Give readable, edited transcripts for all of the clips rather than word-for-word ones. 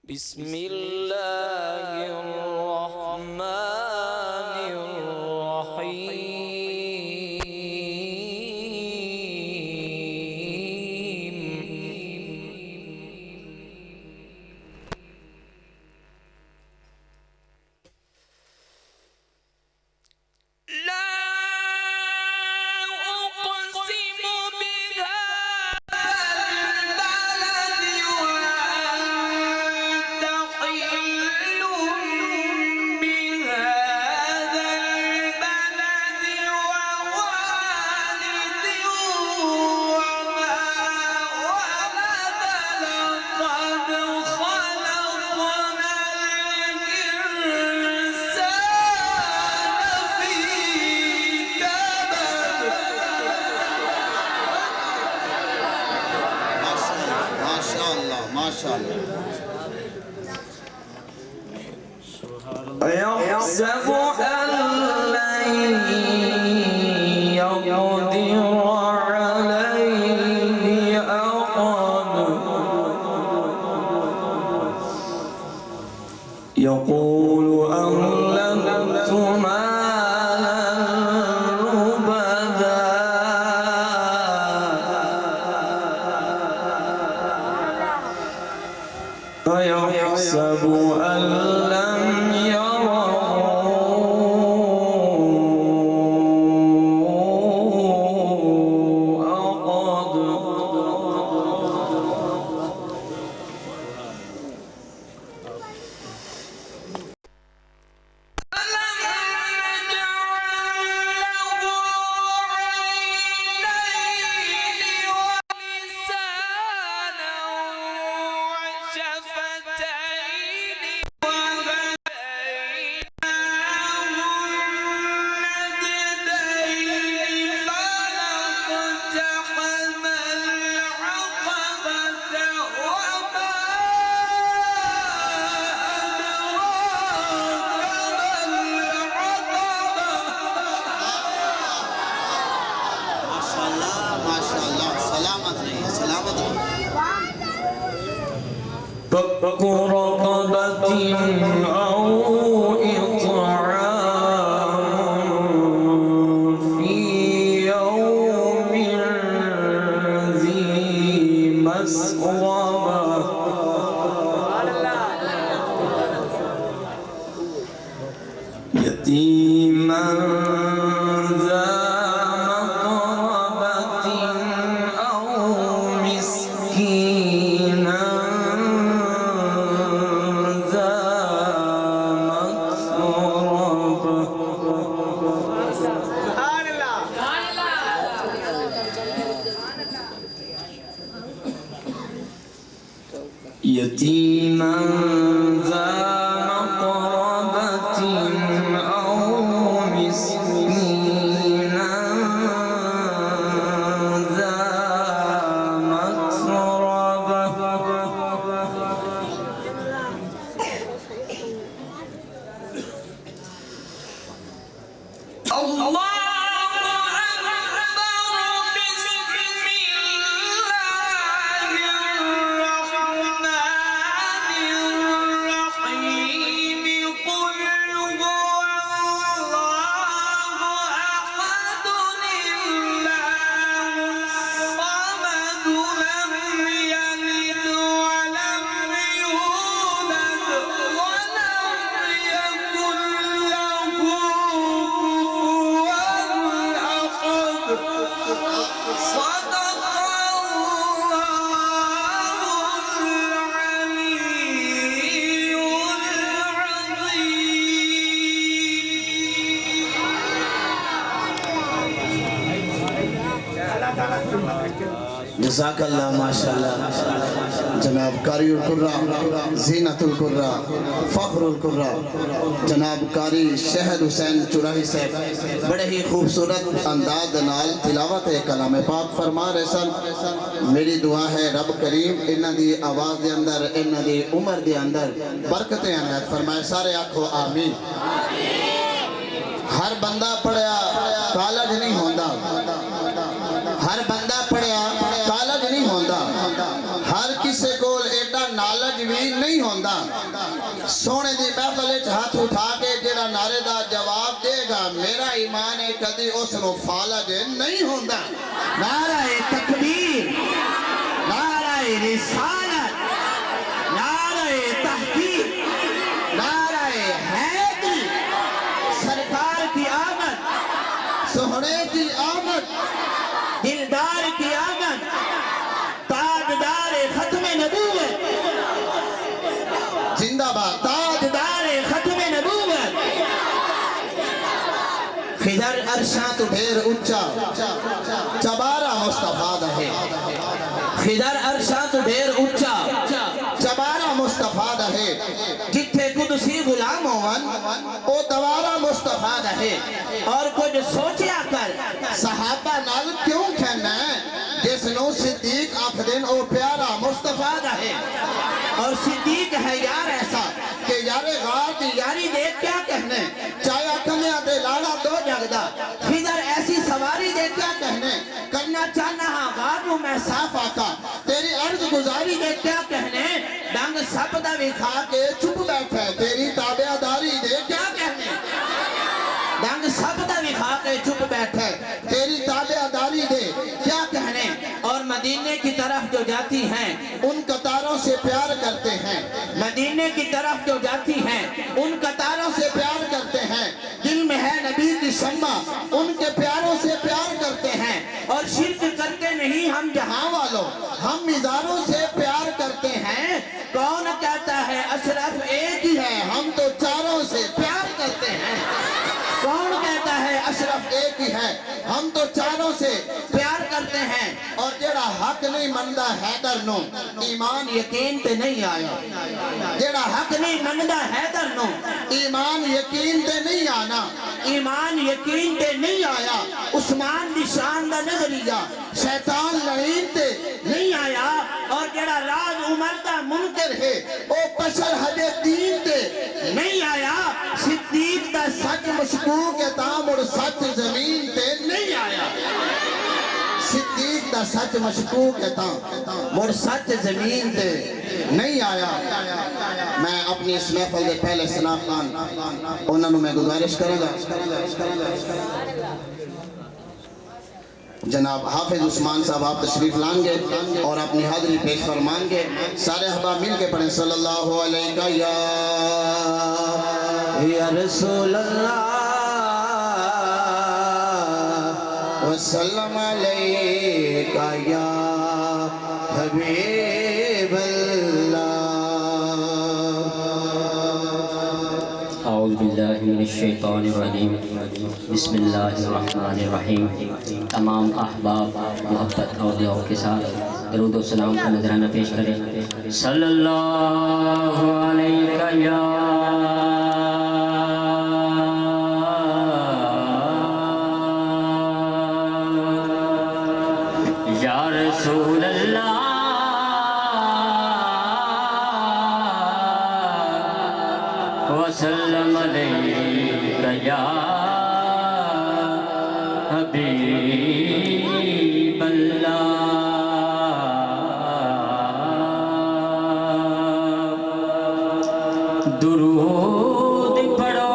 بسم الله الرحمن الرحيم لا أقسم بهذا البلد وأنت حل بهذا البلد ووالد وما ولد لقد خلقنا الإنسان في كبد ما شاء الله يحسب أن لن يقدر عليه أحد يقول أهلكت مالا لبدا أيحسب أن لم يره أحد ألم نجعل له عينين ولسانا وشفتين وهديناه النجدين فلاقتحم العقبة وما ما شاء الله سلامت رہیے فك رقبة أو إطعام في يوم ذي مسغبة يتيما ذا مقربة أو مسكينا ذا مقربة يتيما ذا مقربة أو مسكينا ذا مقربة الله أكبر بسم الله الرحمن الرحيم قل هو الله أحد الله الصمد لم يلد ولم يولد ولم يكن له كفوا أحد صدق الله العلي العظيم جزاک اللہ ماشاءاللہ جناب قاری القرہ زینت القرہ فخر القرہ جناب قاری شہد حسین چراہی صاحب بڑے ہی خوبصورت انداز نال تلاوت کلام پاک فرما رہے سن میری دعا ہے رب کریم انہاں دی آواز دے اندر انہاں دی عمر دے اندر برکتیں عنایت فرمائے سارے آکھو آمین ہر بندہ پڑھیا کالج نہیں ہوندا ہر بندہ پڑھیا کالج نہیں ہوندا ہر کسے کو ایڈا نالج بھی نہیں ہوندا سونے دی محفل وچ ہاتھ اٹھا کے جڑا نعرے دا جواب دے گا میرا ایمان ہے کدی اس نو فالج نہیں ہوندا نعرہ تکبیر نعرہ رسالت نعرہ تحقیق نعرہ حیدری سرکار کی آمد سہنے کی آمد دلدار کی آمد تاجدار ختم نبوت زندہ باد تاجدار ختم نبوت خضر عرشاں تو ڈھیر اچا چبارہ مصطفیٰ دا ہے خضر عرشاں تو ڈھیر اچا چبارہ مصطفیٰ دا ہے جتھے قدسی غلام ہون او دوارہ مصطفیٰ دا ہے اور کچھ سوچیا کر صحابہ نال کیوں کہنا ہے جس نو صدیق آخ دن او پیارا مصطفیٰ دا ہے اور صدیق ہے یار ایسا کہ یار غار دی یاری دیکھ کیا کہنے چایا کنیا دے لاڑا دو جگدا خضر ایسی سواری دیکھ کیا کہنے کرنا چاہنا ہاں غار ہوں میں صاف آقا تیری عرض گزاری دے کیا کہنے ڈنگ سب دا بھی کھا کے چپ بیٹھا ہے تیری تابعہ داری دے کیا کہنے ڈنگ سب دا بھی کھا کے چپ بیٹھے تیری تابعہ داری دے کیا کہنے اور مدینے کی طرف جو جاتی ہیں ان قطاروں سے پیار کرتے ہیں مدینے کی طرف جو جاتی ہیں ان قطاروں سے پیار کرتے ہیں دل میں ہے نبی کی شمع ان کے پیاروں سے پیار کرتے ہیں اور شرک کرتے نہیں ہم جہاں ہاں والوں ہم مزاروں سے پیار کرتے ہیں کون کہتا ہے اشرف ایک ہی ہے ہم تو چاروں سے پیار کرتے ہیں کون کہتا ہے اشرف ایک ہی ہے ہم تو چاروں سے پیار کرتے ہیں اور جڑا حق نہیں مندہ حیدر نو ایمان یقین تے نہیں آیا جڑا حق نہیں مندہ حیدر نو ایمان یقین تے نہیں آنا ایمان یقین تے نہیں آیا عثمان دی شان دا نظریہ شیطان لعین تے نہیں آیا اور جڑا راز عمر دا منکر ہے او پشر حد دین تے نہیں آیا صدیق دا سچ مشکوک ہے تام اور سچ زمین تے نہیں آیا صدیق دا سچ مشکوک ہے تام اور سچ زمین تے نہیں آیا میں اپنی اس محفل دے پہلے سناب خان انہوں نے میں گزارش کریں گا جناب حافظ عثمان صاحب آپ تشریف لائیں گے اور اپنی حاضری پیش فرمائیں گے سارے احباب مل کے پڑھیں صلی اللہ علیہ یا رسول اللہ وسلم علیکہ یا حبیب اللہ اعوذ باللہ من الشیطان الرجیم بسم اللہ الرحمن الرحیم تمام احباب محبت اولیاء کے ساتھ درود و سلام کا نذرانہ پیش کریں صلی اللہ علیہ یا رسول اللہ وسلم علیکہ یا حبیب اللہ درود پڑھو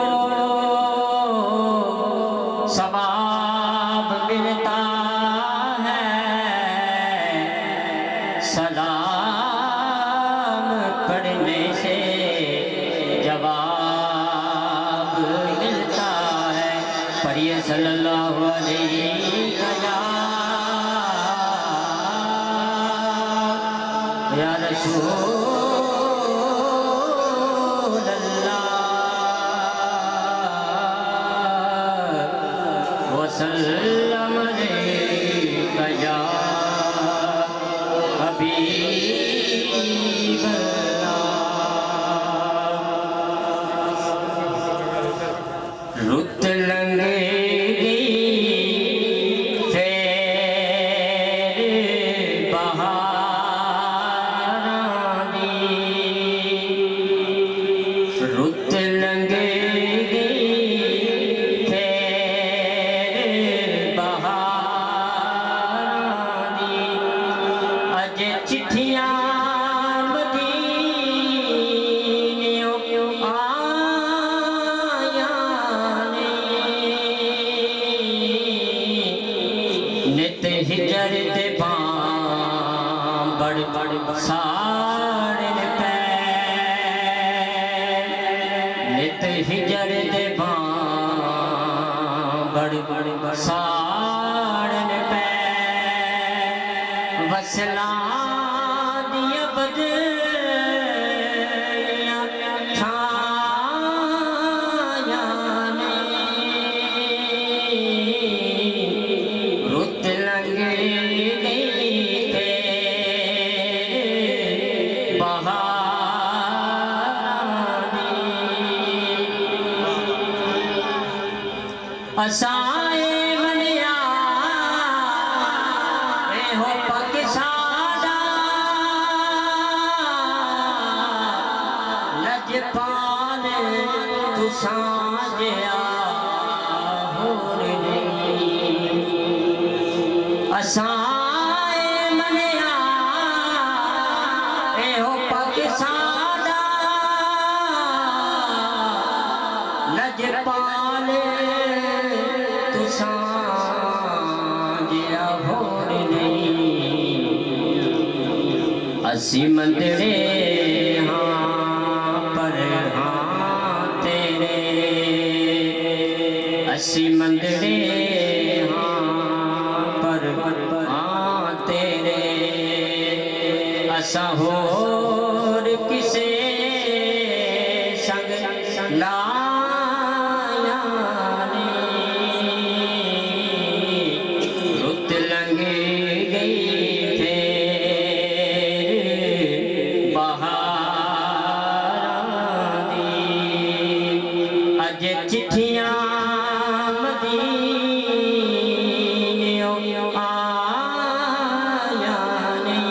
ثواب ملتا ہے سلام پڑھنے سے جواب ملتا ہے پڑھیے صلی اللہ علیہ یا رسول اللہ وسلم علیکہ یا حبیب اللہ رت لنگے ہجر دے بام بڑ بڑ ساڑن پہ نت ہجر دے بام بڑ بڑ ساڑن پہ وصلان دیا بدلیاں چھایاں نے رت لنگ گئی تھے بہارانی اسائے منیا اے ہو پاکستانا لجپال تساں جیا ہور نہیں اسائے منیا اے ہو پاکستانا لجپال تساں جیا ہور نہیں اسی مندرے ہاں پر ہاں تیرے اسی مندرے ہاں پر ہاں تیرے اسا ہور کسے سنگ لایا نہیں رت لنگ گئی پھر بہارانی اج چٹھیاں مدینیوں آیا نہیں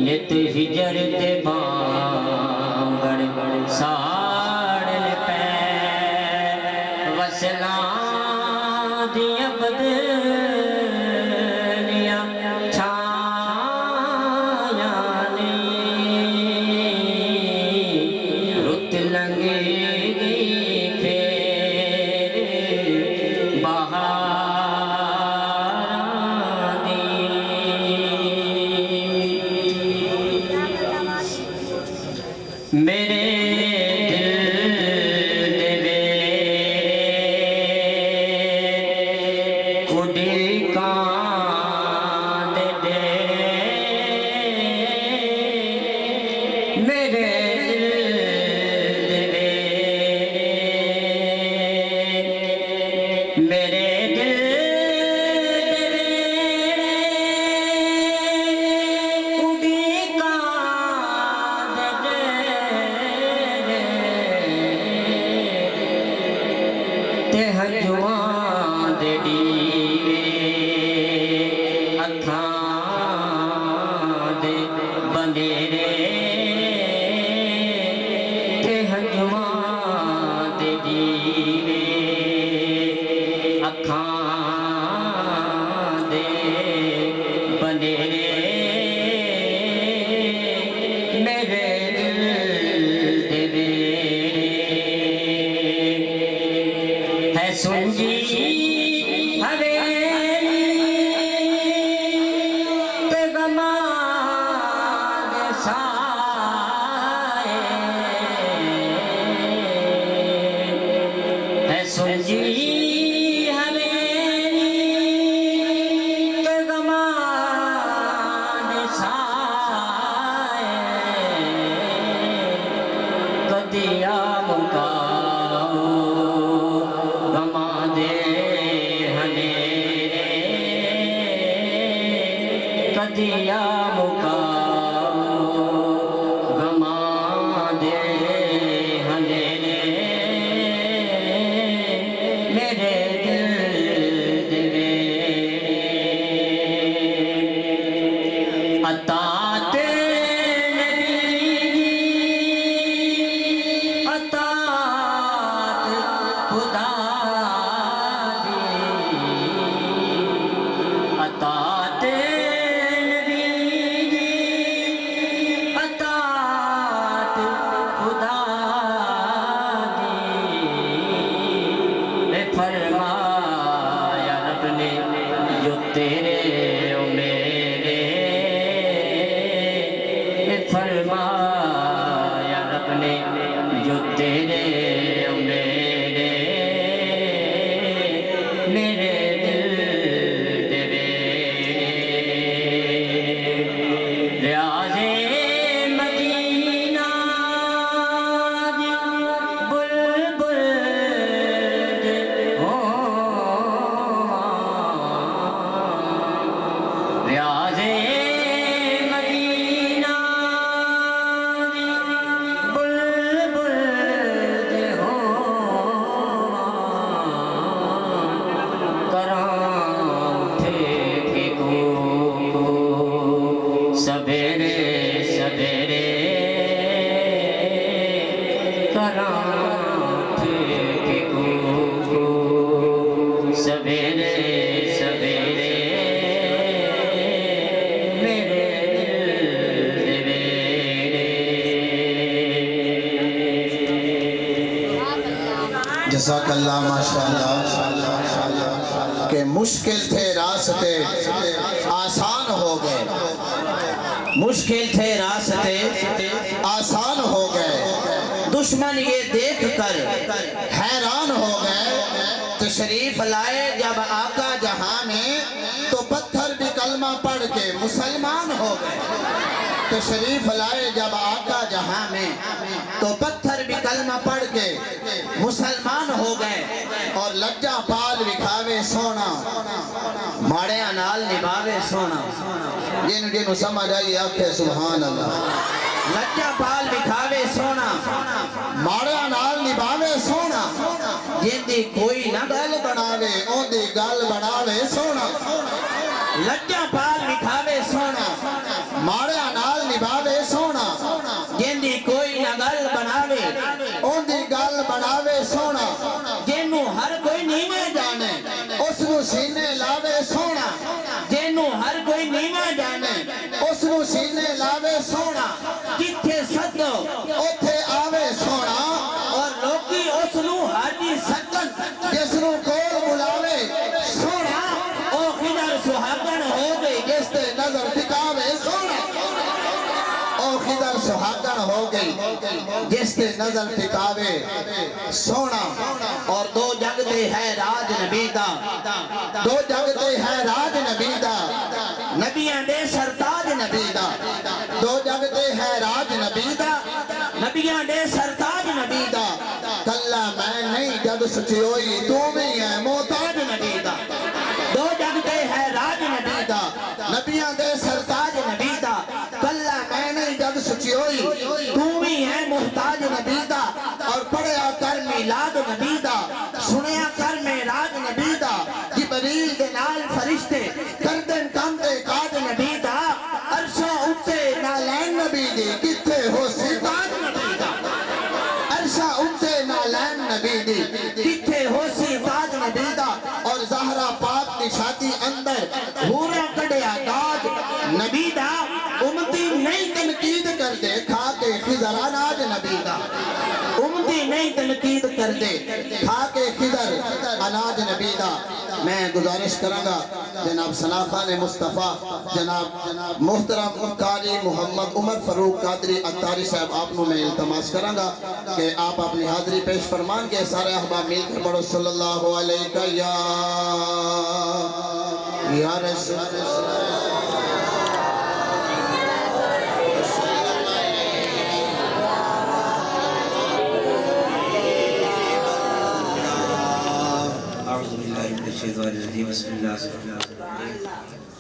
نت ہجر دے بام بڑ بڑ ساڑن پہ وصلان دیا بدلیاں چھایاں نے رت لنگ گئی پھر بہارانی میرے دل دے ویلے اڈی کان دے میرے دل دے ویلے میرے دل اڈی کان دے تے ہنجواں دے ڈیوے اکھاں دے بندھیرے تے ہنجواں دے ڈیوے اکھاں دے بندھیرے میرے دل دے ویلے ہے سنجی حویلی تے غماں دے سائے ہے سنجی حویلی تے غماں دے سائے کدیا مکاؤ غماں دے ہنیرے کدیا مکاؤ غماں دے ہنیرے میرے دل دے ویلے اطاعت نبی اطاعت خدا دی اطاعت نبی فرمایا رب نے جو تیرے میرے دل دے ریاض مدینہ دی بلبل ہو ریاض مدینہ دی بلبل ہو سویرے سویرے کراں ٹھیک کو سویرے سویرے میرے دل دے جزاک اللہ ماشاءاللہ کہ مشکل تھے راستے آسان ہو گئے مشکل تھے راستے آسان ہو گئے دشمن یہ دیکھ کر حیران ہو گئے تشریف لائے جب آقا جہاں میں تو پتھر بھی کلمہ پڑھ کے مسلمان ہو گئے تشریف لائے جب آقا جہاں میں تو پتھر بھی کلمہ پڑھ کے مسلمان ہو گئے اور لجا پال وکھاوے سونا ماڑے نال نبھاوے سونا جنہوں جنہوں سمجھ آئی آکھے سبحان اللہ لجا پال وکھاوے سونا ماڑے نال نبھاوے سونا جن دی کوئی نہ گل بناوے اون دی گل بناوے سونا لجا پال وکھاوے سونا ماڑے نال نبھاوے سونا جن دی کوئی نہ گل بناوے اون دی گل بناوے سونا جنوں ہر کوئی نیویں جانے اس نو سینے لاوے سونا جنوں ہر کوئی نیویں جانے اس نو سینے لاوے سونا جتھے سدو اوتھے آوے سونا اور لوکی اس نو حاجی سکن جس نو کول بلاوے سونا او خضر سہاگن ہو گئی جس تے نظر ٹکاوے سونا او خضر سہاگن ہو گئی جس تے نظر ٹکاوے سونا اور دو جگ دے ہے راج نبی دا دو جگ دے ہے راج نبی دا نبیاں دے سرتاج نبی دا دو جگ دے ہے راج نبی دا نبیاں دے سرتاج نبی دا کلا میں نہیں جب سچی ہوئی تو بھی ہے محتاج نبی دا دو جگ دے ہے راج نبی دا نبیاں دے سرتاج نبی دا کلا میں نہیں جب سچی ہوئی تو بھی ہے محتاج نبی دا اور پڑھیا کر میلاد نبی دا سنیا کر میراج نبی دا جبریل دے نال فرشتے کردن کم دے کاج نبی دا عرشاں اٹھے نالین نبی دی کتھے ہو سیتاج نبی دا عرشاں اٹھے نالین نبی دی کتھے ہو سیتاج نبی دا اور زہرہ پاک دی شادی اندر ہورا کڑیا داج نبی دا امتی نہیں تنقید کر دے کھا کے خضر اناج نبی دا امتی نہیں تنقید کر دے کھا کے خضر اناج نبی دا میں گزارش کرانگا جناب ثنا خان مصطفیٰ جناب محترم قاری محمد عمر فاروق قادری اتاری صاحب آپ نو میں التماس کرانگا کہ آپ اپنی حاضری پیش فرمان کے سارے احباب مل کر پڑھو صلی اللہ علیہ یا رسول بسم اللہ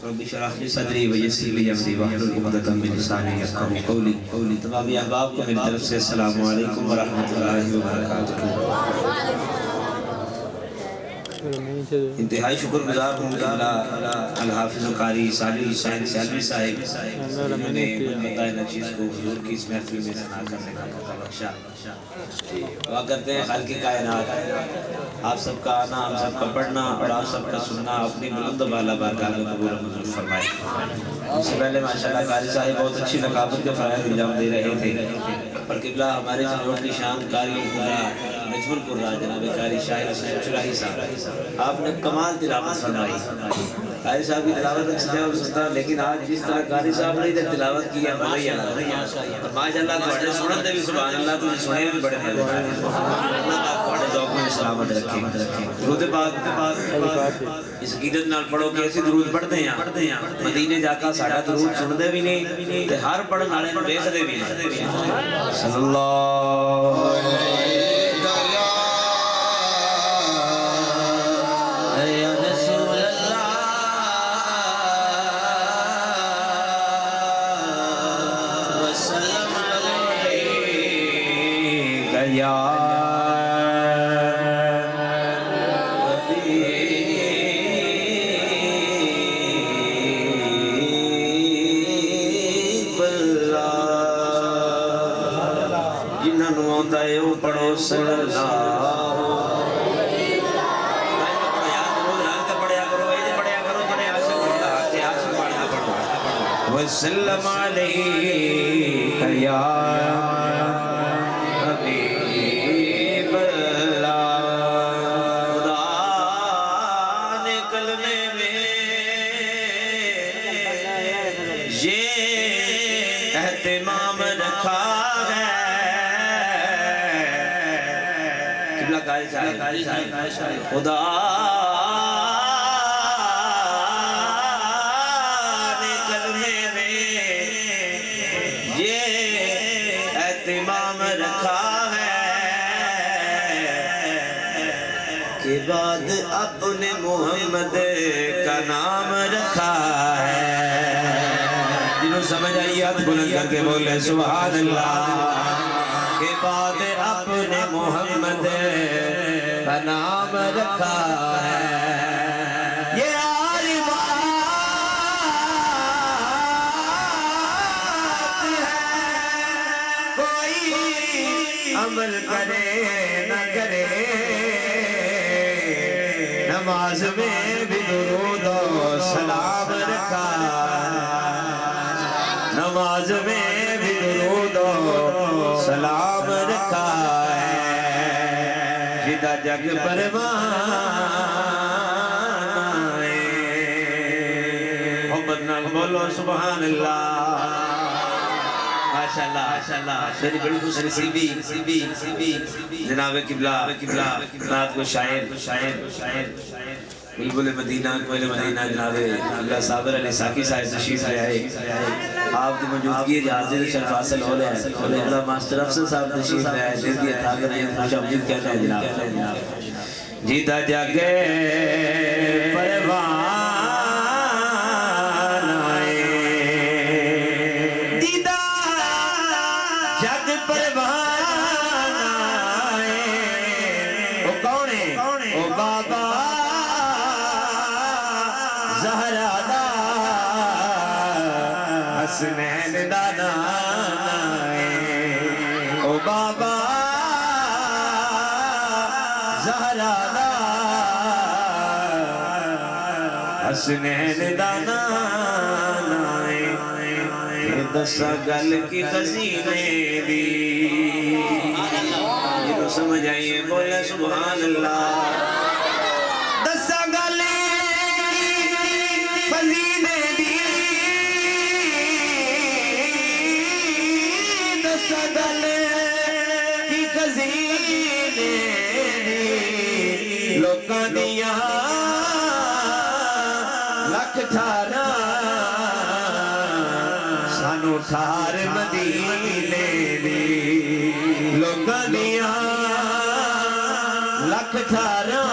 رب اشرح لی صدری ویسر لی امری واحلل عقدۃ من لسانی یفقهوا قولی تمام احباب کو میری طرف سے السلام علیکم ورحمۃ اللہ وبرکاتہ انتہائی شکر گزار ہوں الحافظ قاری صالح حسین سیالوی صاحب جنہوں نے بتائے نچیز کو حضور کی اس محفل میں سنا کرنے کا موقع بخشا دعا کرتے ہیں خالق کائنات آپ سب کا آنا ہم سب کا پڑھنا اور آپ سب کا سننا اپنی بلند و بالا بارگاہ میں قبول و منظور فرمائے اس سے پہلے ماشاءاللہ قاری صاحب بہت اچھی نقابت کے فرائض انجام دے رہے تھے اور قبلہ ہمارے جنوٹ کی شان قاری نجم القراء جناب قاری شاہد حسین چراہی صاحب، آپ نے کمال تلاوت فرمائی. قاری صاحب کی تلاوت اکثر اور سنتا، لیکن آج جس طرح قاری صاحب نے ادھر تلاوت کی ہے مزہ ہی آ رہا ہے. ماشاءاللہ تھوڑے سنن دے بھی سبحان اللہ، تسی سنے بھی بڑے مزے آ رہے ہیں. اللہ پاک تھوڑے ذوق میں سلامت رکھے. درود پاک اس عقیدت نال پڑھو کہ اسی درود پڑھتے ہیں مدینے جا کے ساڈا درود سنتے بھی نہیں تے ہر پڑھن والے نوں ویکھدے بھی نہیں. صلی اللہ یا رسول اللہ وسلم علیہ یا پڑھو صلی اللہ وسلم علیہ یا حبیب اللہ. خدا نے کلمے میں یہ اہتمام رکھا ہے. خدا نے کلمے میں یہ اہتمام رکھا ہے کہ بعد اپنے محمد کا نام رکھا ہے. جنہوں سمجھ آئی ہاتھ بلند کر کے بولے سبحان اللہ. کے بعد اپنے محمد کا نام رکھا ہے. یہ عارفات ہے کوئی عمل کرے نہ کرے. نماز میں بھی درود و سلام رکھا. نماز میں بھی درود و سلام رکھا ہے. جدا جگ پروان آئے. محبت نال بولو سبحان اللہ. ماشاءاللہ میری بڑی خوش نصیبی جناب قبلہ نعت کو شاعر بلبل مدینہ کوئل مدینہ جناب اللہ صابر علی ساکی صاحب تشریف لے آئے. آپ کی موجودگی جہازی شرف حاصل ہو رہے ہیں. اللہ ماسٹر افسر صاحب تشریف لے آئے. دل کی عطا کریں خوش آمدید کہتے ہیں جناب. جیتا جگے پروان آئے. دیدہ جگ پروان آئے. وہ کون ہے؟ وہ بابا زہرا دا حسنین دا نائے. او بابا زہرا دا حسنین دا نائے. دسا گل کی خزینے دی. یہ تو سمجھ آئیے بولے سبحان اللہ. دسا گل خزینے دی. دسا گل کی خزینے دی. لوکاں دیاں لکھ ٹھارا سانو ٹھار مدینے دی. لوکاں دیاں لکھ ٹھارا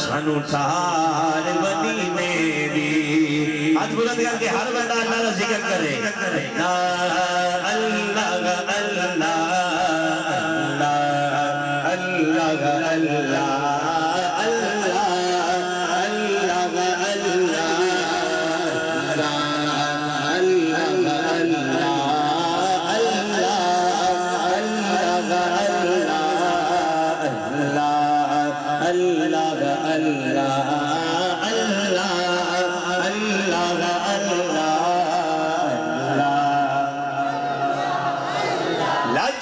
سانو ٹھار مدینے دی. ہاتھ بلند کر کے ہر بندہ اللہ کا ذکر کرے. لا اللہ اللہ اللہ اللہ لا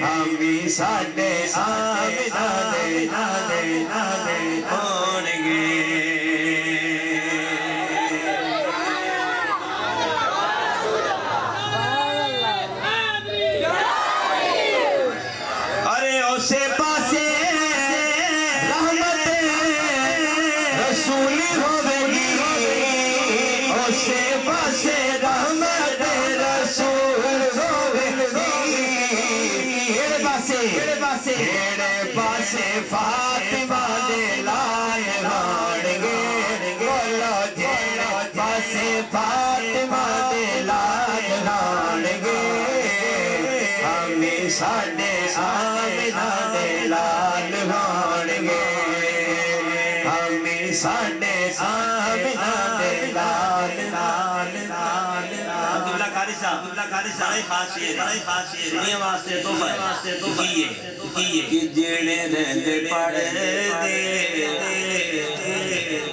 ہمی ساڈے آمنہ دے ہون گے ارے اسے پاسے رحمت رسول ہوے گی اسے پاسے رحمت رسول ہوے گی کیڑے پاسے فاطمہ دے لائے ہون گے بولو کیڑے پاسے فاطمہ دے لائے ہون گے ہمیں ساڈے آمنہ دے لال ہون گے ہمیں ساڈے آمنہ دے لال عبداللہ قاری صاحب خاص شیر دنیا واسطے تحفہ کیے کہ جڑے رہندے پڑھ دے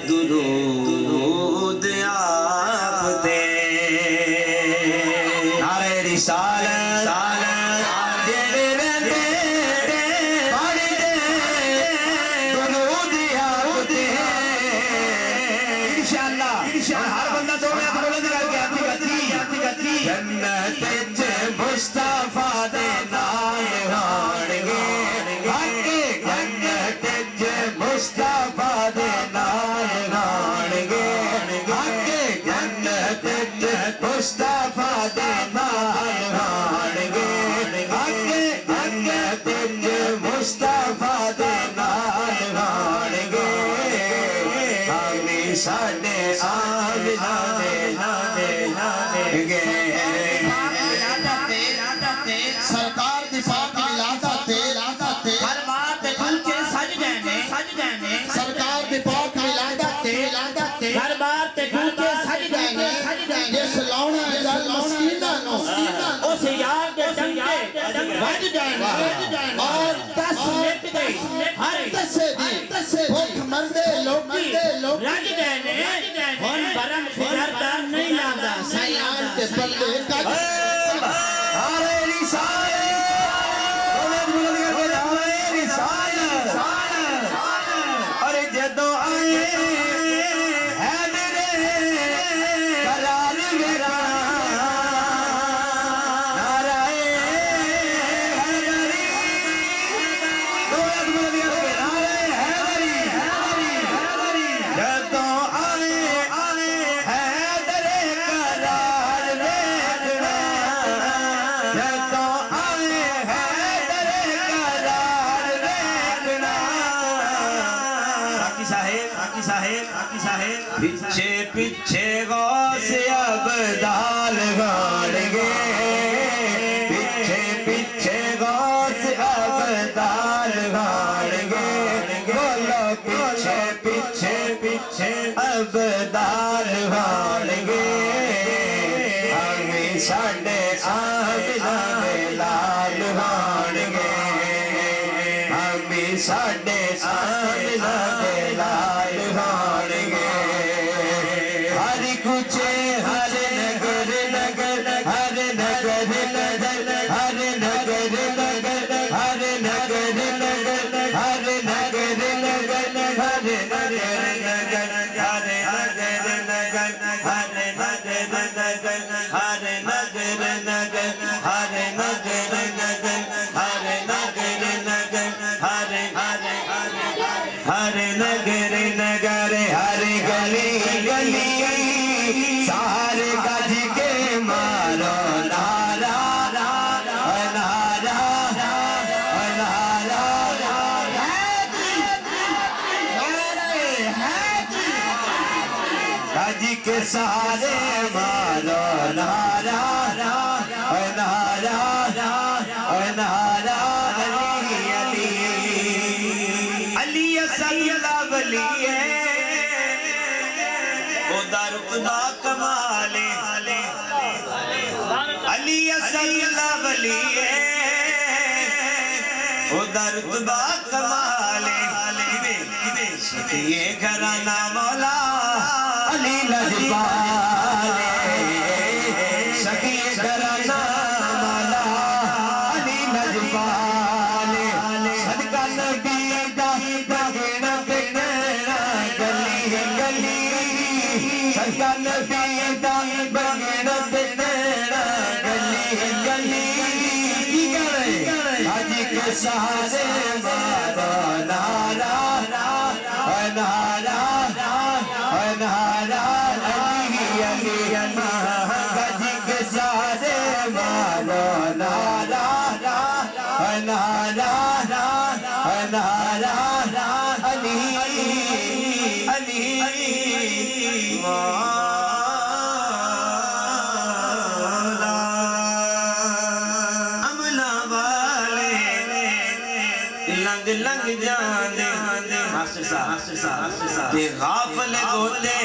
درود آپ دے نعرہ رسالت جڑے رہندے پڑھ دے درود آپ دے انشاءاللہ ہر بندہ دو میں بولنے لگا کہ جنت وچ مصطفیٰ دے نال ہون گے حق جنت وچ مصطفیٰ دے نال ہون گے حق جنت وچ مصطفیٰ دے نال ہون گے حق جنت وچ مصطفیٰ دے نال ہون گے ہمیں ساڈے آمنہ دے گے سرکار دی پاک ولادت ہر بات تے کلچے سج جانے سرکار دی پاک ولادت ہر بات تے کلچے سج جانے جس لاؤنا جل مسکینہ نو اس یار دے ڈنگے وج جانے اور دس مٹ گئی ہر دسے دی بھوک مردے لوگی رج جانے ہن برم خجردہ نہیں لاندا سیان کے پلے کج نعرہ رسالت اور جدو آئے حیدر قرار میرا نعرہ حیدری جدو آئے حیدر قرار میرا جدو آئے حیدر قرار میرا ساکی صاحب پیچھے غوث ابدال گھاڑ گے پیچھے غوث ابدال گھاڑ گے بولو پیچھے ابدال گھاڑ گے ہمیں ساڈے آمنہ دے لال گھاڑ گے ہمیں ساڈے آمنہ دے لال گھاڑ گے ہر کچے ہر نگر ہر نگر ہر نگر ہر نگر ہر نگر ہر ہر نگر ہر گلی گلی سارے گج کے مارو نعرہ نعرہ گج کے سارے مارو نعرہ علی اصل ولی ہے او دا رتبہ کمال علی اصل ولی ہے او دا رتبہ کمال یہ گھرانہ مولا علی لجپال سخی گھرانہ مولا علی لجپال کے سارے مارو نارا نارا نارا علی علی علی گج کے سارے مارو نارا نارا نارا علی علی املا والے لنگ لنگ جاندے ماسٹر صاحب تے غافل ہوتے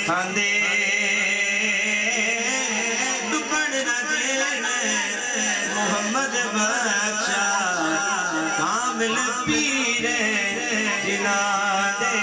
کھاندے ڈبن نہ دین محمد بخشا کامل پیر جنا دے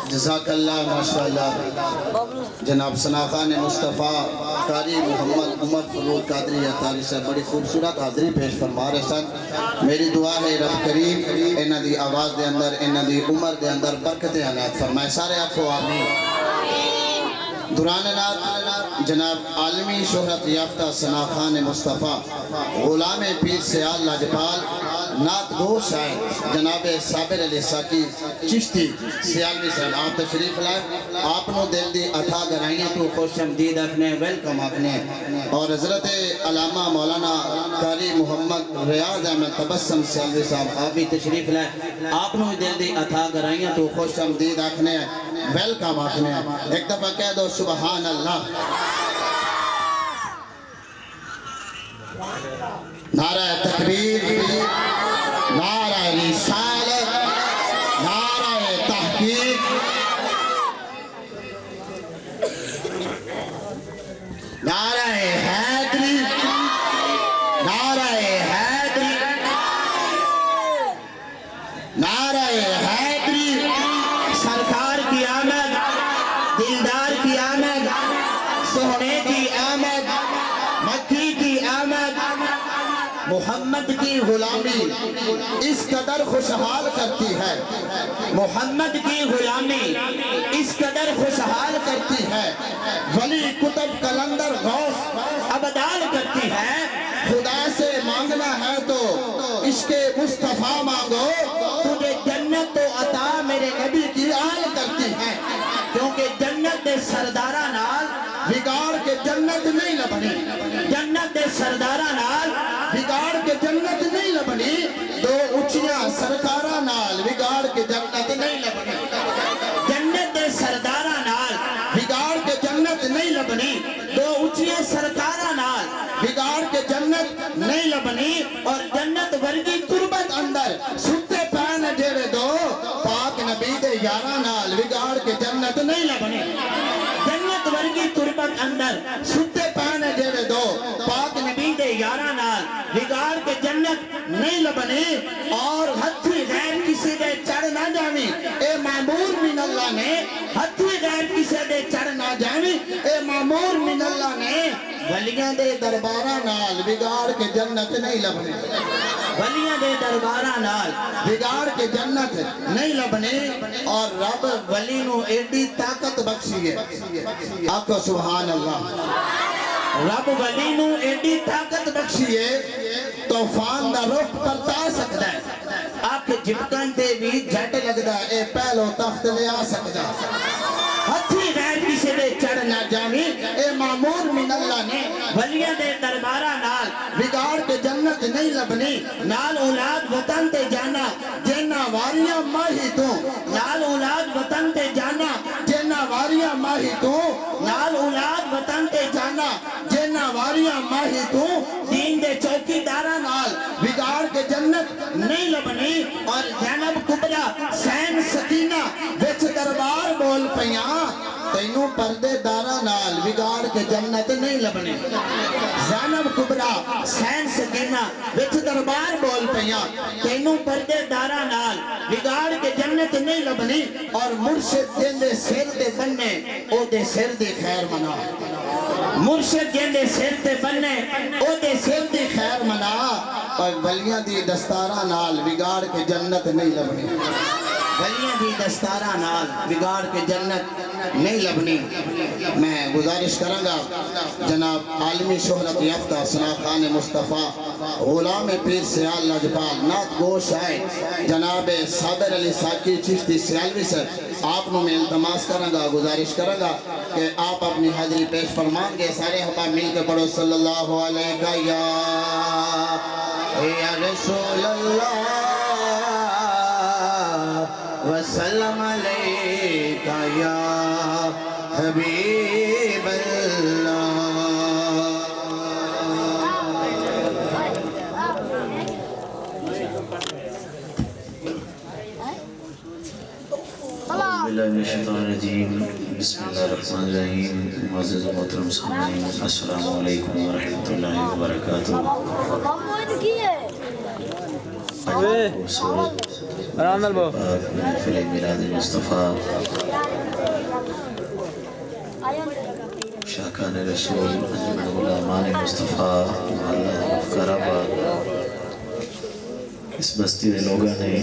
جزاک اللہ ماشاءاللہ جناب ثنا خان مصطفیٰ قاری محمد عمر فروغ قادری اطاری سے بڑی خوبصورت حاضری پیش فرما رہے سن میری دعا ہے رب کریم انہاں دی آواز دے اندر انہاں دی عمر دے اندر برکتیں عنایت فرمائے سارے آپ کو آمین دوران نات جناب عالمی شہرت یافتہ ثنا خان مصطفیٰ غلام پیر سیال لاجپال نات گو شاعر جناب صابر علی ساکی چشتی سیالوی صاحب آپ تشریف لائے آپ نو دل دی عطا گرائیاں تو خوش آمدید اپنے ویلکم اپنے اور حضرت علامہ مولانا قاری محمد ریاض احمد تبسم سیالوی صاحب آپ بھی تشریف لائے آپ نو دل دی عطا گرائیاں تو خوش آمدید اپنے ویلکم اپنے ایک دفعہ کہہ دو سبحان اللہ نعرہ تکبیر نعرہ رسالت نعرہ تحقیق نعرہ حیدری نعرہ حیدری نعرہ حیدری سرکار کی آمد دلدار کی آمد سہنے کی آمد مکی کی آمد محمد کی غلامی اس قدر خوشحال کرتی ہے محمد کی غلامی اس قدر خوشحال کرتی ہے ولی کتب کلندر غوث ابدال کرتی ہے خدا سے مانگنا ہے تو عشق مصطفیٰ مانگو تجھے جنت تو عطا میرے نبی کی آل کرتی ہے کیونکہ جنت دے سردارہ نال بگاڑ کے جنت نہیں لبنی جنت دے سردارہ نال بگاڑ کے جنت نہیں لبنی دو اچھیاں سرکارہ نال بگاڑ کے جنت نہیں لبنی جنت دے سردارہ نال بگاڑ کے جنت نہیں لبنی دو اچھیاں سرکارہ نال بگاڑ کے جنت نہیں لبنی اور جنت ورگی تربت اندر ستے پین جیرے دو پاک نبی دے یارہ نال بگاڑ کے جنت نہیں لبنی جنت ورگی تربت اندر ستے پین جیرے دو پاک نبی دے یارہ نال بگاڑ کے جنت نہیں لبنی اور ہتھی غیر کسی دے چڑھ نہ جانی اے معمور من اللہ نے ہتھی غیر کسی دے چڑھ نہ جانی اے معمور من اللہ نے ولیاں دے دربارہ نال بگاڑ کے جنت نہیں لبنی ولیاں دے دربارہ نال بگاڑ کے جنت نہیں لبنی اور رب ولی نو ایڈی طاقت بخشی ہے آقا سبحان اللہ رب ولی نو ایڈی طاقت بخشی ہے طوفان دا رخ پرتا سکتا ہے آپ کے جھٹکن تے بھی جھٹ لگدا اے پہلو تخت لے آ سکتا ہتھی غیر کسی دے چڑھ نہ جانی اے معمور من اللہ نے ولیاں دے دربارہ نال بگاڑ کے جنت نہیں لبنی نال اولاد وطن تے جانا جینا واریاں ماہی تو نال اولاد وطن تے جانا جینا واریاں ماہی تو نال اولاد وطن تے جانا جینا واریاں ماہی تو دین دے چوکی دارہ نال بگاڑ کے جنت نہیں لبنی اور زینب کبرا سین سکینہ وچ دربار بول پیاں تینوں پردے دارہ نال بگاڑ کے جنت نہیں لبنی زینب کبرا سین سکینہ وچ دربار بول پیاں تینوں پردے دارہ نال بگاڑ کے جنت نہیں لبنی اور مرشد جن دے سر دے بننے او دے سر دے خیر منا مرشد جن دے سر دے بننے او دے سر دے خیر منا اور ولیاں دی دستارہ نال بگاڑ کے جنت نہیں لبنی ولیاں دی دستارہ نال بگاڑ کے جنت نہیں لبنی. میں گزارش کروں گا جناب عالمی شہرت یافتہ ثنا خان مصطفیٰ غلام پیر سیال لجپال نعت گو شاعر جناب صابر علی ساکی چشتی سیالوی سے آپ کو میں التماس کروں گا, گزارش کروں گا کہ آپ اپنی حاضری پیش فرمان گے. سارے حباب مل کے پڑھو صلی اللہ علیہ یا رسول اللہ وسلم علیکہ یا حبیب اللہ. باللہ من الشیطان الرجیم بسم اللہ الرحمن الرحیم. معزز و محترم سامعین السلام علیکم ورحمۃ اللہ وبرکاتہ. محفل میلاد مصطفیٰ شاکان رسول انجمن غلامان مصطفیٰ محلہ افکار آباد اس بستی دے لوگاں نے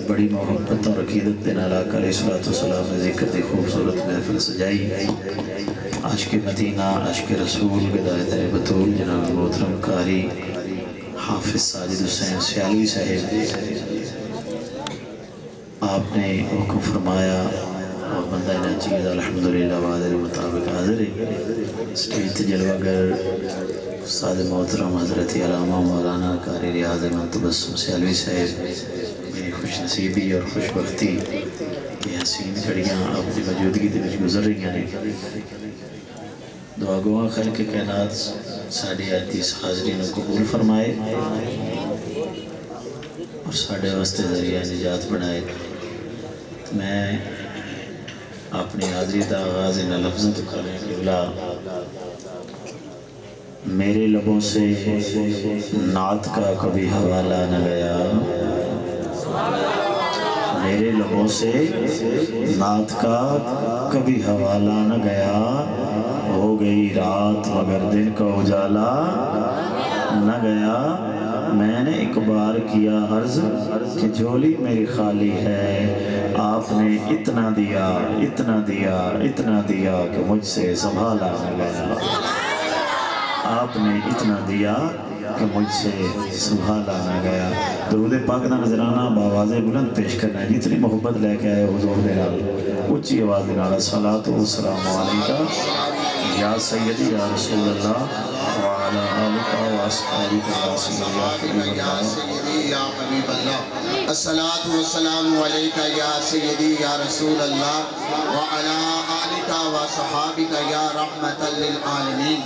بڑی محبت اور عقیدت دے نال آقا علیہ السلام نے ذکر دی خوبصورت محفل سجائی. عاشق مدینہ عاشق رسول گدایت بطول جناب محترم قاری حافظ ساجد حسین سیالوی صاحب آپ نے حکم فرمایا اور بندہ ناچیز الحمدللہ وعدہ مطابق حاضر ہے. سٹیج جلوہ گر استاد محترم حضرت علامہ مولانا قاری ریاض المنتبسم سیالوی صاحب, میری خوش نصیبی اور خوش بختی کہ حسین گھڑیاں اپنی موجودگی دے وچ گزر رہی ہیں. دعا گواں خلق کائنات ساڑھے آتیس حاضرین کو قبول فرمائے اور ساڑھے واسطے ذریعہ نجات بنائے. میں اپنی حاضری دا آغاز ان لفظوں تو کرنے لولا میرے لبوں سے نعت کا کبھی حوالہ نہ گیا, میرے لبوں سے نعت کا کبھی حوالہ نہ گیا. ہو گئی رات مگر دن کا اجالا نہ گیا. میں نے ایک بار کیا عرض کہ جھولی میری خالی ہے, آپ نے اتنا دیا اتنا دیا اتنا دیا کہ مجھ سے سنبھالا نہ گیا. آپ نے اتنا دیا کہ مجھ سے سنبھالا نہ گیا. درود پاک دا نظرانہ بآواز بلند پیش کرنا ہے. جتنی محبت لے کے آئے حضور دے نال اچھی آواز دے نال الصلاۃ والسلام علیکہ یا سیدی یا رسول اللہ وعلی آلک و اصحابک یا سیدی یا حبیب اللہ. الصلاۃ والسلام علیکہ یا سیدی یا رسول اللہ وعلی آلک و اصحابک یا رحمت للعالمین.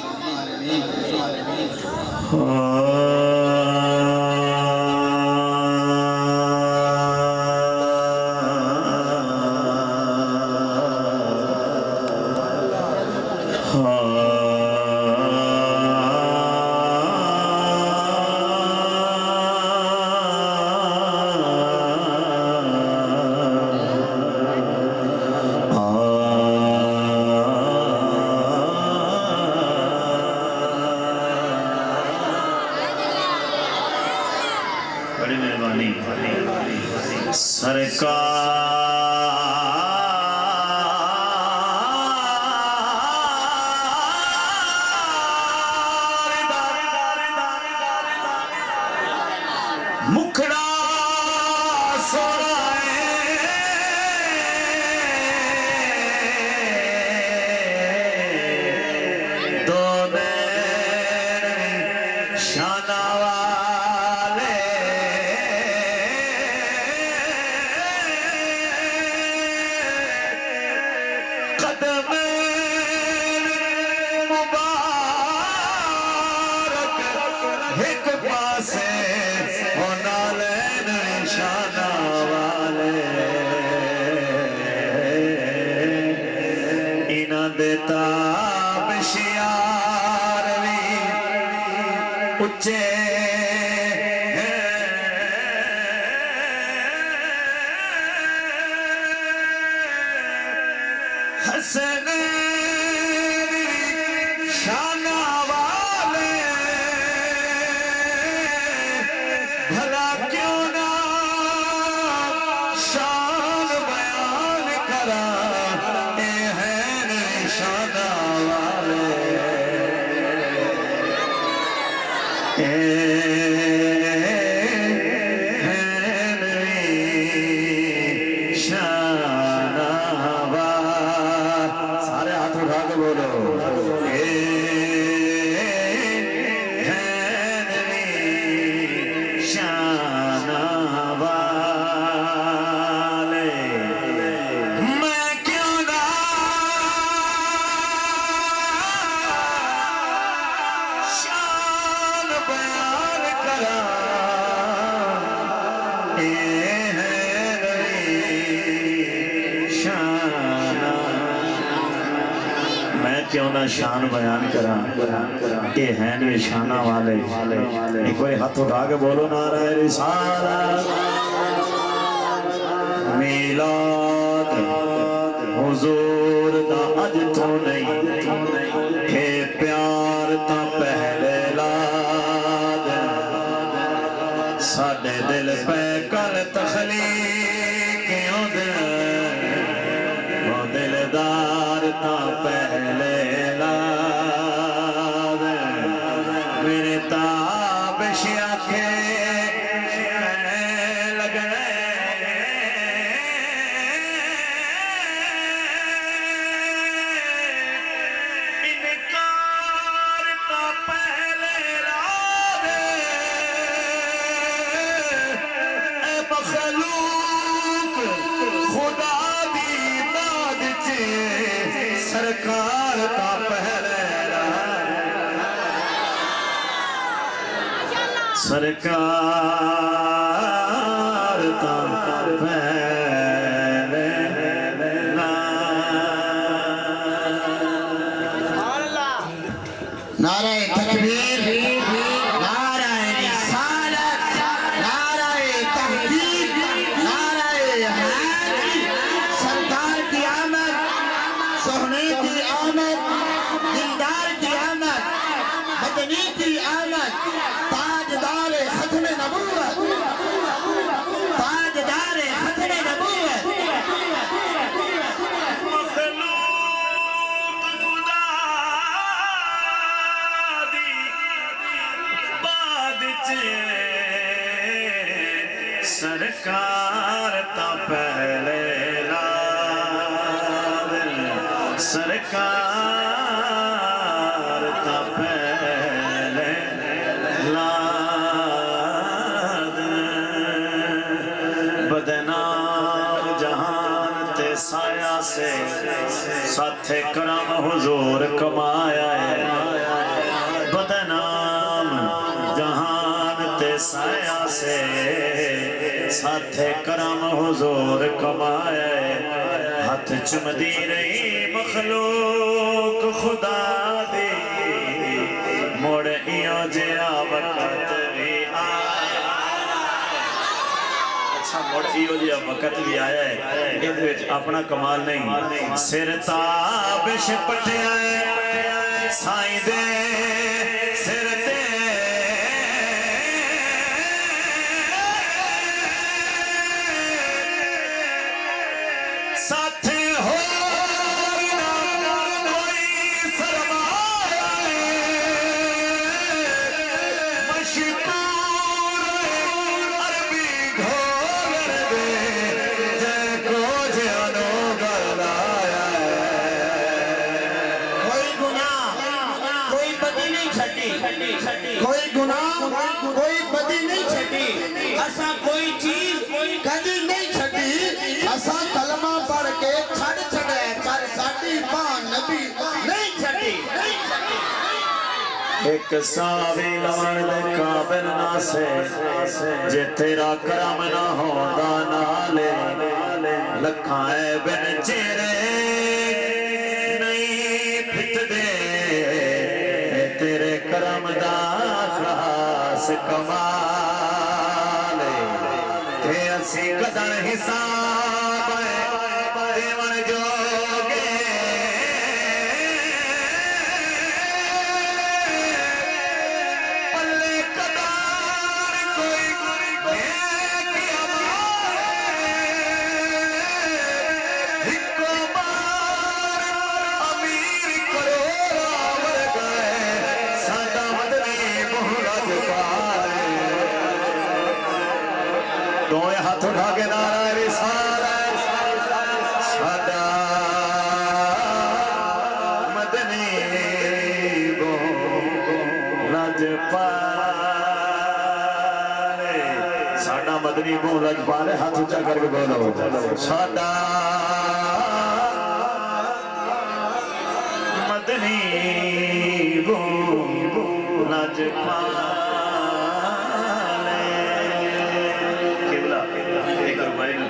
بڑی مہربانی سرکار مکھڑا سورائے دو دیر شانہ ایک پاسے ہونا لین شانہ والے انہ دیتا بشیار بھی اچھے حسن شانہ بھلا کیوں نہ شان سارے ہاتھ اٹھا کے بولو کیوں نہ شان بیان کرا یہ ہیں نوے شانہ والے ایک کوئی ہاتھ اٹھا کے بولو نعرہ رسالت میلاد حضور دا اج تو نہیں ہے پیار تا پہلے لاد ساڑھے دل پہ کل تخلیقیوں دے وہ دلدار تا پہلے لاد میرے تابش آنکھیں لگنے انکار تا پہلے لاد اے مخلوق خدا دی ماد چے سرکار تا پہلے سرکار تا پہلے نعرہ تکبیر، نعرہ رسالت، نعرہ تحقیق، نعرہ حیدری، سرکار کی آمد، سہنے کی آمد، دلدار کی آمد، مدنی کی آمد، تاجدار ختم نبوت، تاجدار ختم نبوت، مخلوق خدا دی باد چے سرکار تا پہلے لاد سرکار تا پہلے لاد بدنام جہان تے سایہ سے ساتھ کرم حضور کمایا ہے بدنام جہان تے سایہ سے ساتھ کرم حضور کمایا ہے ہاتھ چمدی رہی مخلوق خدا دی مڑ ایو جیا وقت بھی آیا اچھا مڑ ایو جیا وقت بھی آیا ہے یہ دوچ اپنا کمال نہیں سر تابش پٹیا ہے سائیں دے سر تے ساتھ ہو کوئی سرمایہ مشکور عربی گھوگر دے جے کو جانو گلایا کوئی گناہ کوئی بدی نہیں چھٹی، کوئی گناہ کوئی بدی نہیں چھٹی، ایسا کوئی چیز کدی نہیں چھٹی، ایسا کلمہ پڑھ کے چھڑ چھڑے پر ساڑی پان نبی نہیں چھٹی۔ ایک ساوی لون دے قابل نہ سے جے تیرا کرم نہ ہوندا نالے لکھاں اے بن چہرے نہیں پھٹ دے اے تیرے کرم دا خاص کمال تے اسی قدر حساب دیون جوگے پلے قدار کوئی ایک ہکو بار امیر کروڑا ور گئے سادہ مدنی محمد ہاتھ اٹھا کے نعرہ رسالت ساڈا مدنی گو لجپالے ساڈا مدنی گو لجپالے ہاتھ اونچا کر کے بولو ساڈا مدنی گو لجپالے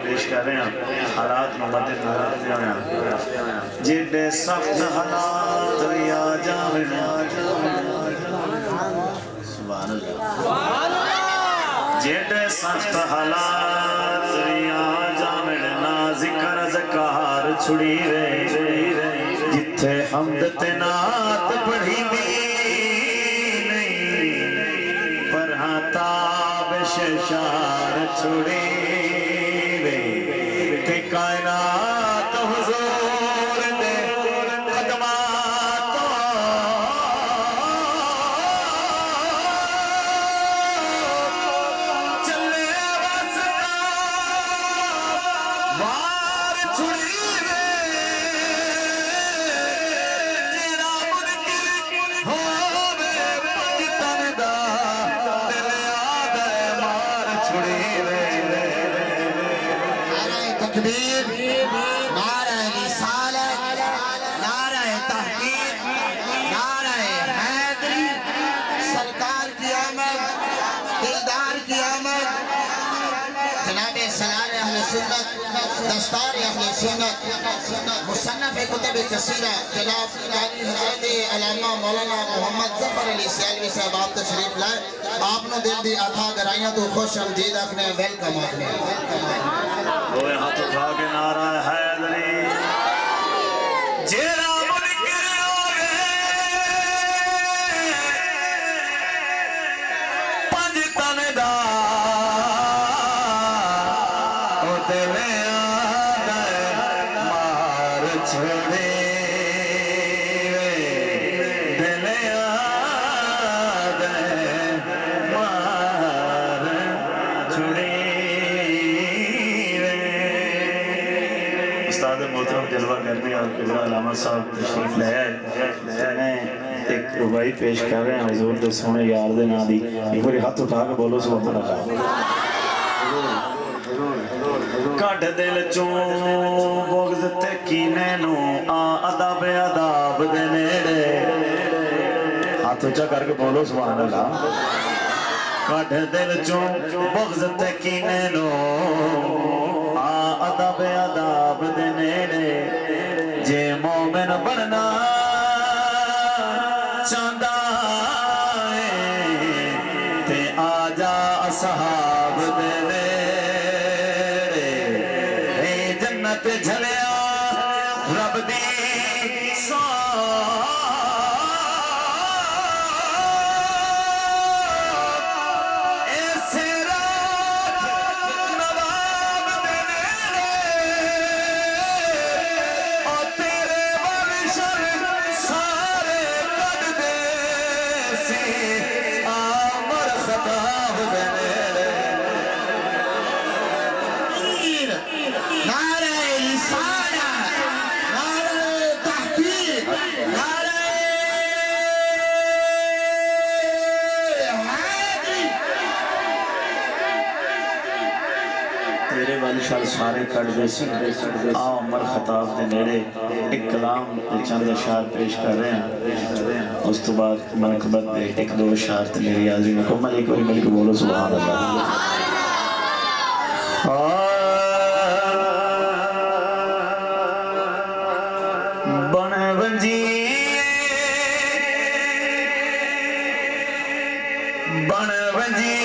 پیش کر رہے ہیں حالات مدد رکھتے ہیں جڑے سخت حالات یا جاویں سبحان اللہ جڑے سخت حالات یا جاویں نا ذکر ذکار چھڑی رہے جتھے حمد تے نعت پڑھی بھی نہیں پر ہاں تابش شار چھڑی کائنات حضور دے قدمات چلے واسطہ وار چھڑی وے جیڑا منکر ہووے پنج تن دا دل آدھے مار چھڑی وے تکبیر نعرہ رسالت نعرہ تحقیق نعرہ حیدری سرکار کی آمد دلدار کی آمد جناب سالار اہل سنت دستار اہل سنت مصنف کتب کثیرہ جناب قاری حضرت علامہ مولانا محمد ظفر علی سیالوی صاحب آپ تشریف لائے آپ نے دل دی آتھا گرائیاں تو خوش آمدید آکھنے ویلکم آکھنے دوئے ہاتھ اٹھا کے نعرہ حیدری جیڑا منکر ہووے پنج تن دا او دل آدھے مار چھڑے دل آدھے مار چھڑے استاد محترم جلوہ کرنے اور قبلہ علامہ صاحب تشریف لے آئے میں ایک ربائی پیش کر رہے ہیں حضور دے سونے یار دے نا دی ایک باری ہاتھ اٹھا کے بولو سبحان اللہ کٹ دل چوں بغض تے کینے نو ادب اداب دے نیڑے ہاتھ اونچا کر کے بولو سبحان اللہ کٹ دل چوں بغض تے کینے نو ادب اداب دے نیڑے جے مومن بننا چاہندا ہے تے آجا اصحاب دے نیڑے اے جنت جھلیا رب دی تیرے والی شال سارے کٹ دے سی آؤ عمر خطاب دے نیڑے ایک کلام چند اشعار پیش کر رہے ہیں اس تو بعد منقبت دے ایک دو اشعار تے میری حاضری مکمل ایک اور ملک بولو سبحان اللہ بن ونجی بن ونجی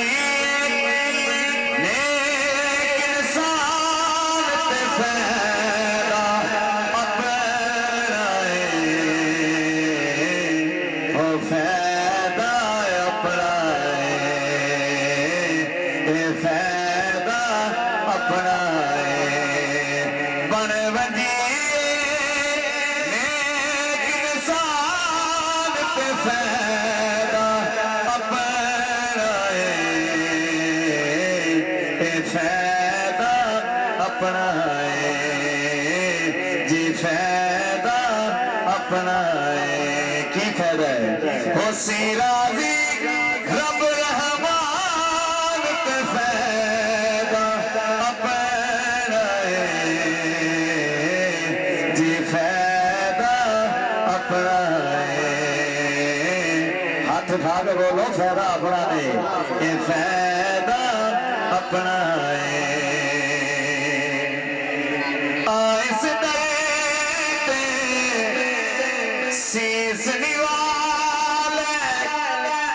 فائدہ فائدہ ہے ہو سی راضی رب رحمان تے فائدہ اپنا ہے جی فائدہ اپنا ہے ہاتھ اٹھا کے بولو فائدہ اپنا نہیں یہ فائدہ اپنا ہے آئس دے سیس نیوال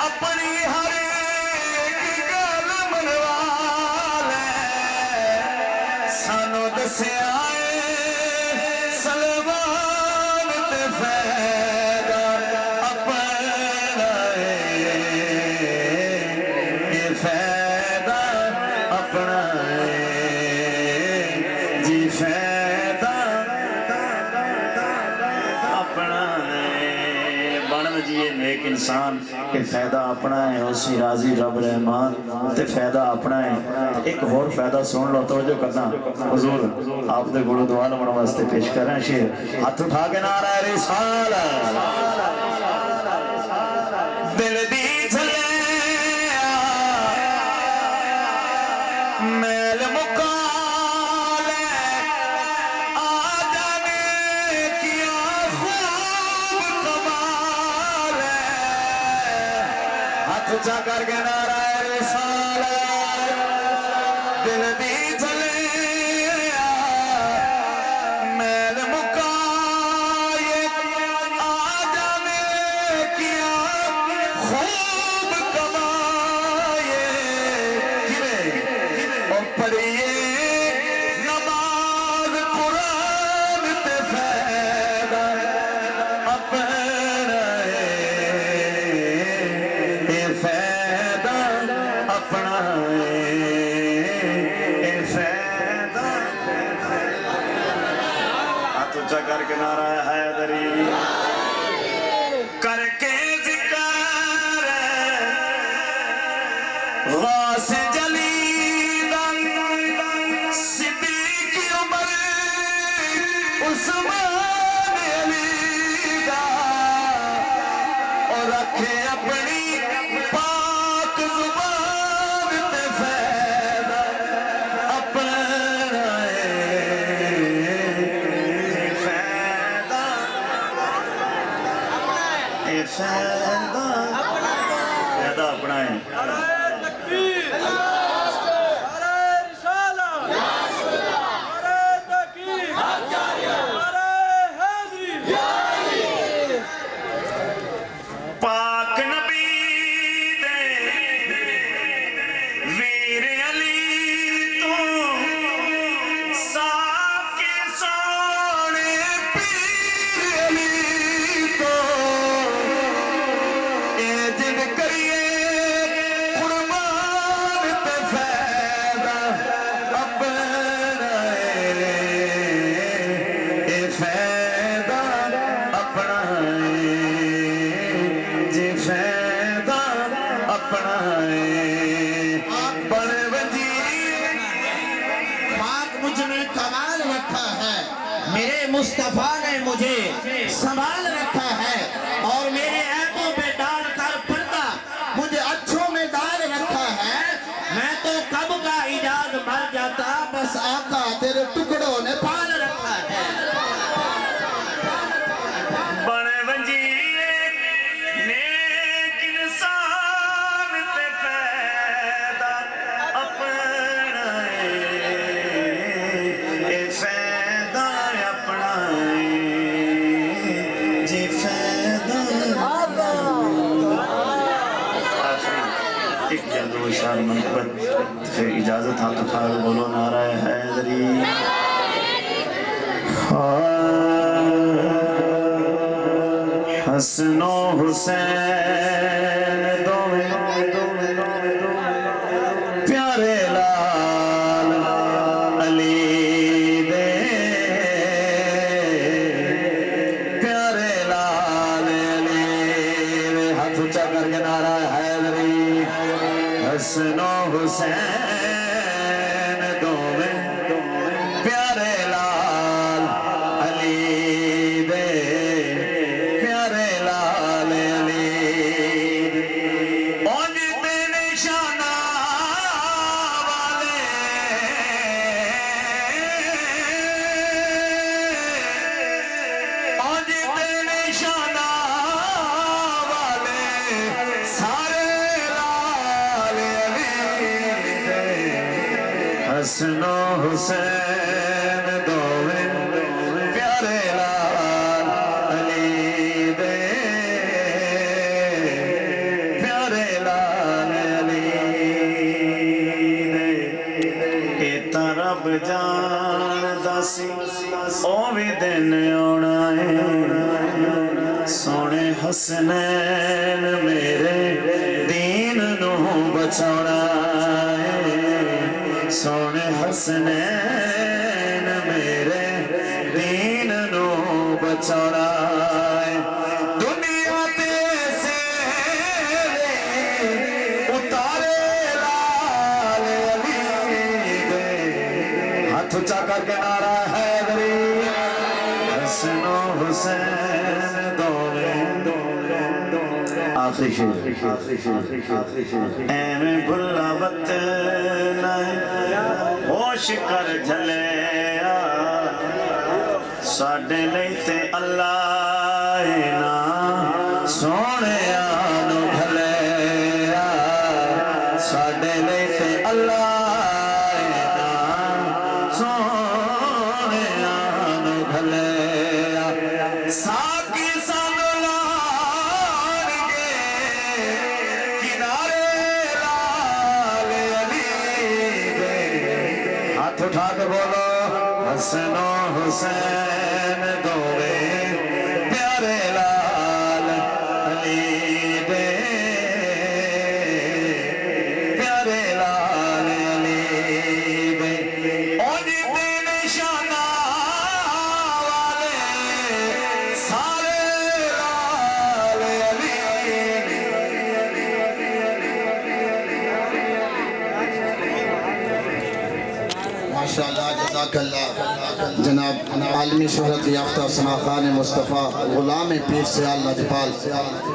اپنی ہر ایک گل منوال سانو دسیا سلمان تے فائدہ اپنا ہے یہ فائدہ اپنا ہے جی فائدہ اپنا ہے بن جی نیک انسان کہ فائدہ اپنا ہے اسی راضی رب رحمان تے فائدہ اپنا ہے ایک اور فائدہ سن لو توجہ کرنا حضور آپ دے گلو دعا لمن واسطے پیش کر رہے ہیں شیر ہاتھ اٹھا کے نعرہ رسالہ دل دی چلے میل مکالے آ جانے کیا خوب کمال ہے ہاتھ اونچا کر کے نعرہ رسالت دل دی چلے میل مکالے آ جانے کیا خوب کمائے اور پڑھیے نماز قرآن تے فائدہ اپنا ہے یہ فائدہ اپنا ہے یہ فائدہ ہاتھ اونچا کر کے نعرہ حیدری کر کے ذکر غاث جلیل صدیق عمر عثمان علی دا اور رکھے اپنی پاک زبان تے فائدہ اپنا ہے فائدہ یہ فائدہ فائدہ اپنا ہے پاک نبی دے ویر علی تو ساکے سونے پیر علی تو اے جن کریے قربان تے فائدہ اپنا ہے اے فائدہ اپنا ہے جی فائدہ اپنا ہے بڑے وزیر پاک مجھ میں کمال رکھا ہے میرے مصطفیٰ نے مجھے سنبھال رکھا ہے اور میرے عیبوں پہ ڈال کر پردہ مجھے اچھوں میں ڈال رکھا ہے میں تو کب کا اجاز مر جاتا بس آقا تیرے ٹکڑوں نے پال رکھا ہے بڑے وزیر نیک انسان تے فائدہ اپنا ہے اے فائدہ اپنا ہے جی فائدہ ایک یا دو اشار منقبت پھر اجازت ہاتھ اٹھا کے بولو نعرہ حیدری حسن و حسین دوویں پیارے لال علی دے پیارے لال علی دے ہاتھ اونچا کر کے نعرہ حیدری حسن و حسین دوویں پیارے لال علی دے پیارے لال حسن و حسین دوویں پیارے لال علی دے پیارے لال علی دے اے تا رب جاندا سی او وی دن آنا ہے سونے حسنین میرے دین نو بچانا ہے سونے حسنین میرے دین نو بچانا ہے دنیا تے سے اتارے لال علی دے ہاتھ اونچا کر کے نعرہ حیدری حسن و حسین آخری شیر ایویں بھلا وقت نہیں ہوش کر جھلیا ساڈے لئی تے اللہ نا سونیا نو بھلیا ساڈے لئی تے اللہ نا سونیا نو بھلیا ساکی سانو اٹھا کے بولو حسن و حسین دوویں پیارے لال علی دے پیارے لال علی دے او جی دے نشانہ والے سارے لال علی ماشاءاللہ جزاک اللہ جناب عالمی شہرت یافتہ ثنا خان مصطفیٰ غلام پیر سیال لجپال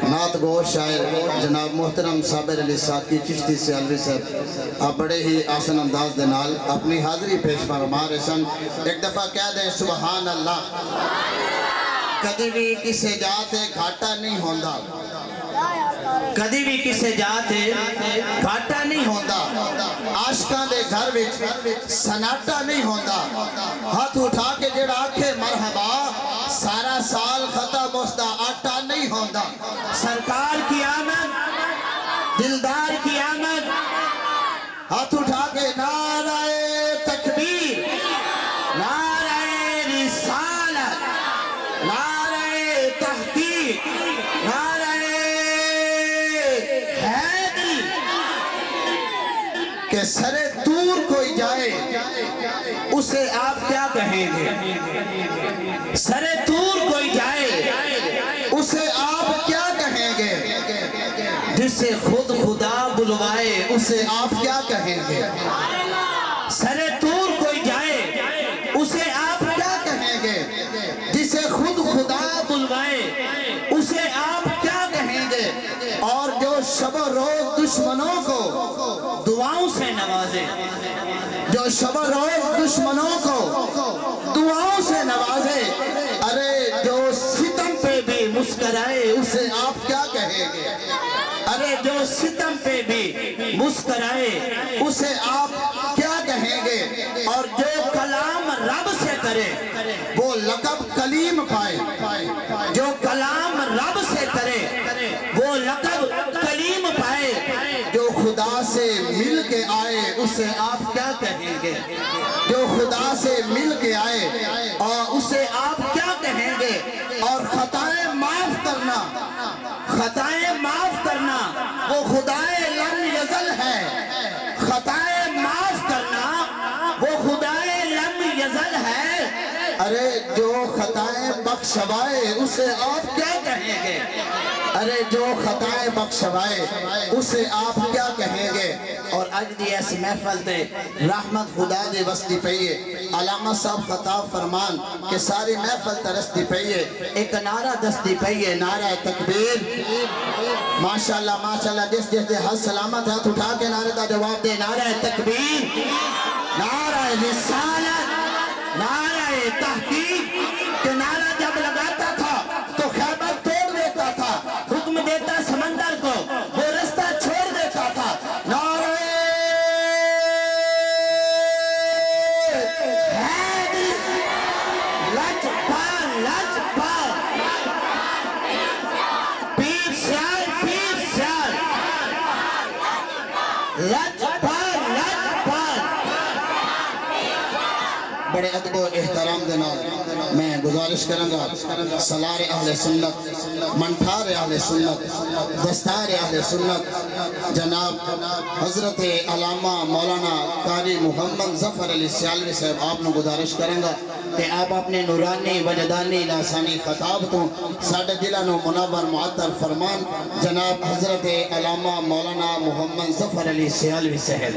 نعت گو شاعر جناب محترم صابر علی ساکی چشتی سیالوی صاحب آپ بڑے ہی آسن انداز دے نال اپنی حاضری پیش فرما رہے سن ایک دفعہ کہہ دیں سبحان اللہ کدی بھی کسے جاتے گھاٹا نہیں ہوندا کدی بھی کسے جاتے گھاٹا نہیں ہوندا عاشقاں دے گھر وچ سناٹا نہیں ہوندا ہاتھ اٹھا کے جڑا آکھے مرحبا سارا سال ختم اس دا آٹا نہیں ہوندا سرکار کی آمد دلدار کی آمد ہاتھ اٹھا کے نعرہ تکبیر نعرہ رسالت نعرہ تحقیق نعرہ حیدری کہ سر دور کوئی جائے اسے آپ کیا کہیں گے سر دور کوئی جائے اسے آپ کیا کہیں گے جسے خود خدا بلوائے اسے آپ کیا کہیں گے سر دور کوئی جائے اسے آپ کیا کہیں گے جسے خود خدا بلوائے اسے آپ کیا کہیں گے اور جو شب و روز دشمنوں کو دعاؤں سے نوازے جو شب و روز دشمنوں کو دعاؤں سے نوازے ارے جو ستم پہ بھی مسکرائے اسے آپ کیا کہیں گے ارے جو ستم پہ بھی مسکرائے اسے آپ کیا کہیں گے اور جو کلام رب سے کرے وہ لقب کلیم پائے جو کلام رب سے کرے وہ لقب کلیم پائے جو خدا سے مل کے آئے اسے آپ کیا کہیں گے جو خدا سے مل کے آئے اور اسے آپ کیا کہیں گے اور خطائیں معاف کرنا وہ خدائے لم یزل ہے خطائیں معاف کرنا وہ خدائے لم یزل ہے ارے جو خطائیں بخشوائے اسے آپ کیا کہیں گے ارے جو خطائیں بخشوائے اسے آپ کیا کہیں گے اور اج دی اس محفل دے رحمت خدا دے وسطی پئیے علامہ صاحب خطاب فرمان کہ ساری محفل ترستی پئیے ایک نعرہ دستی پئیے نعرہ تکبیر ماشاءاللہ جس دے حد سلامت ہاتھ اٹھا کے نعرہ دا جواب دے نعرہ تکبیر نعرہ رسالت نعرہ تحقیق کہ نعرہ جب لگاتا تھا تو خیبر توڑ دیتا تھا حکم دیتا سمندر کو وہ رستہ چھوڑ دیتا تھا نعرہ بڑے ادب و احترام دے نال میں گزارش کروں گا سالار اہل سنت منٹھار اہل سنت دستار اہل سنت جناب حضرت علامہ مولانا قاری محمد ظفر علی سیالوی صاحب آپ نے گزارش کروں گا کہ آپ اپنے نورانی وجدانی لاسانی خطاب تو ساڑھے دلانو منور معطر فرمان جناب حضرت علامہ مولانا محمد ظفر علی سیالوی صاحب